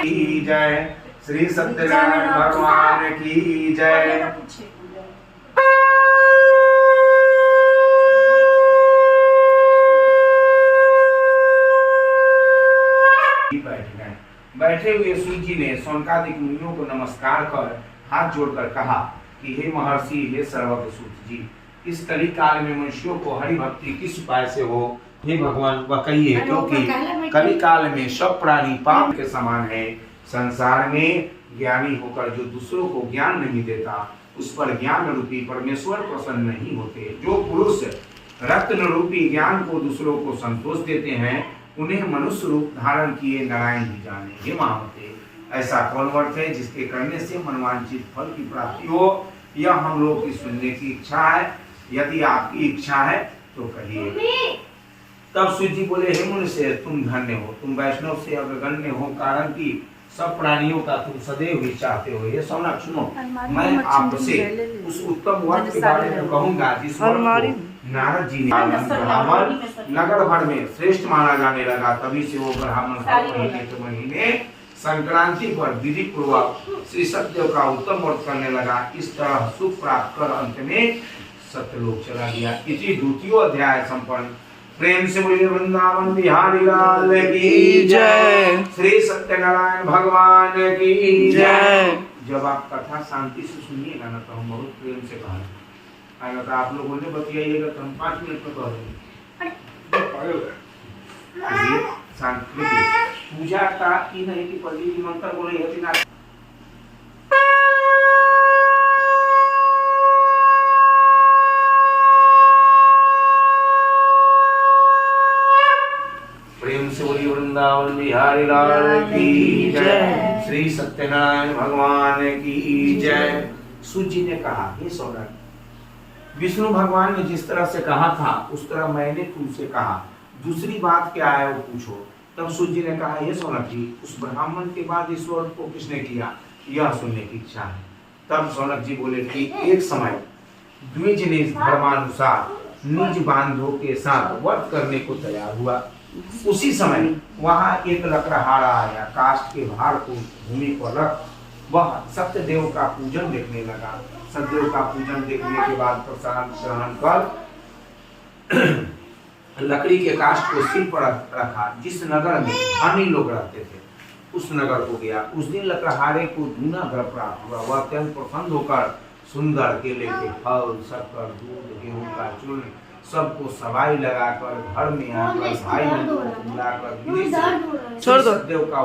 की जय। श्री सत्यनारायण भगवान की जय। बैठे हुए सूत जी ने शौनकादिक मुनियों को नमस्कार कर हाथ जोड़कर कहा कि हे महर्षि, हे सर्वज्ञ सूत जी, इस कली काल में मनुष्यों को हरि भक्ति किस उपाय से हो, हे भगवान वह कहिए, क्योंकि कली काल में सब प्राणी पाप के समान है। संसार में ज्ञानी होकर जो दूसरों को ज्ञान नहीं देता, उस पर ज्ञान रूपी परमेश्वर प्रसन्न नहीं होते। जो पुरुष रत्न रूपी ज्ञान को दूसरों को संतोष देते हैं, उन्हें मनुष्य रूप धारण किए नारायण ही जाने। हे महामते, ऐसा कौन व्रत है जिसके करने से मनवांछित फल की प्राप्ति हो? यह हम लोग की सुनने की इच्छा है। यदि आपकी इच्छा है तो कहिए। तब सूत जी बोले, हे मुनिश्रेष्ठ, तुम धन्य हो, तुम वैष्णव से अग्रगण्य हो, कारण कि सब प्राणियों का तुम सदैव ही चाहते हो। ये शौनक सुनो, मैं आपसे उस उत्तम व्रत के बारे में कहूंगा जिस व्रत को नारद जी ने ब्राह्मण नगर भर में श्रेष्ठ माना जाने लगा। तभी से वो ब्राह्मण महीने के महीने संक्रांति पर विधि पूर्वक श्री सत्यदेव का उत्तम व्रत करने लगा। इस तरह सुख प्राप्त कर अंत में सत्यलोक चला गया। इसी द्वितीय अध्याय संपन्न। प्रेम से बोलिए वृंदावन बिहारी लाल की जय। श्री सत्यनारायण भगवान की जय। जब आप कथा शांति से सुनिएगा ना, तो हम बहुत प्रेम से कहेंगे। अगर आप लोगों ने बतियाइएगा तो हम 5 मिनट में कह देंगे। शांति पूजा का ही नहीं कि पंडित जी मंत्र बोले है ना। प्रेम से बोलिए वृंदावन बिहारी लाल की जय। श्री सत्यनारायण भगवान की जय। सूत जी ने कहा, हे सौनक, विष्णु भगवान ने जिस तरह से कहा था उस तरह मैंने तुमसे कहा। दूसरी बात क्या है वो पूछो। तब सूत जी ने कहा, हे सौनक जी, उस ब्राह्मण के बाद ईश्वर को किसने किया, यह सुनने की इच्छा है। तब सौनक जी बोले कि एक समय द्विज ने धर्मानुसार निज बांधों के साथ व्रत करने को तैयार हुआ। उसी समय वहां एक लकड़हारा आया, काष्ठ के भार को भूमि पर रख वह सत्यदेव का पूजन देखने लगा। सत्यदेव का पूजन देखने के बाद प्रसाद ग्रहण कर लकड़ी के काष्ठ को सिर पर रखा। जिस नगर में धनी लोग रहते थे उस नगर को गया। उस दिन लकड़हारे को दूना घर प्राप्त हुआ। वह अत्यंत प्रसन्न होकर सुंदर केले के फल, शक्कर, दूध, गेहूं का चूर्ण सबको सवाई लगाकर घर में आकर भाई बंधुओं को बुलाकर सत्यदेव का